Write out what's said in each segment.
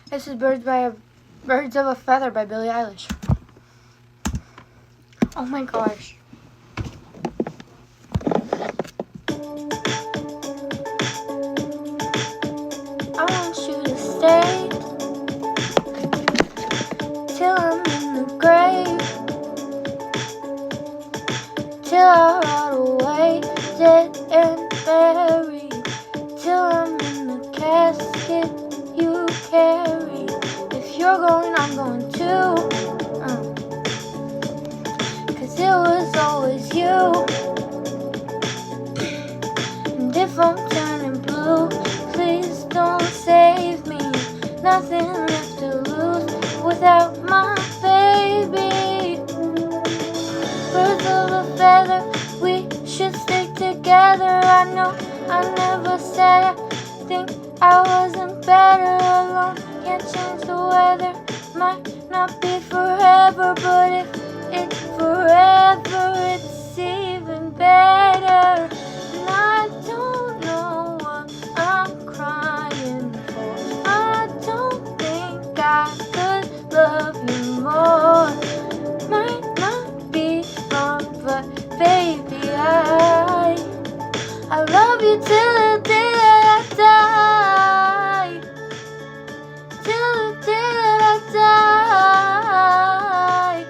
This is Birds of a Feather by Billie Eilish. Oh my gosh. I want you to stay till I'm in the grave, till I rot away, dead and buried, till I'm in the casket you carry. If you're going, I'm going too, 'cause it was always you. And if I'm turning blue, please don't save me. Nothing left to lose without my baby. Birds of a feather, we should stick together. I know I never said I think I wasn't better alone. Can't change the weather, might not be forever, but if it's forever, it's even better. And I don't know what I'm crying for. I don't think I could love you more. Might not be wrong, but baby, I love you till the day that I die. Till the day that I die.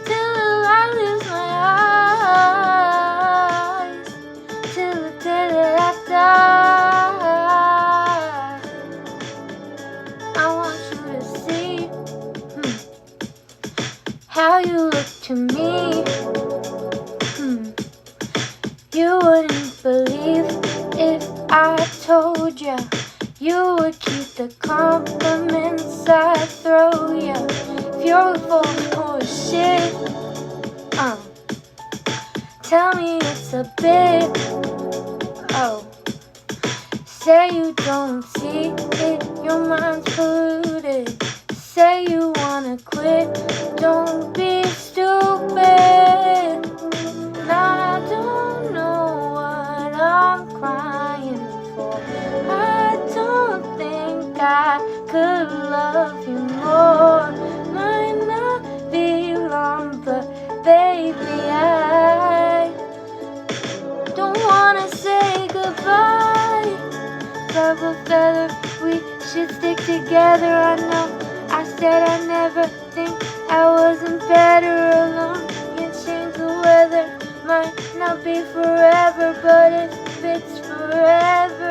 Till I lose my eyes. Till the day that I die. I want you to see how you look to me. You wouldn't believe if I told you. You would keep the compliments I throw you. If you're full of shit, tell me it's a bit. Oh, say you don't see it, your mind's polluted. Say you wanna quit, don't be stupid. Now I don't know what I'm crying for. I don't think I could love you more. Might not be wrong, but baby, I don't wanna say goodbye. Birds of a feather, we should stick together. I know I said I never think I wasn't better alone. Can't change the weather, might not be forever, but if it's forever,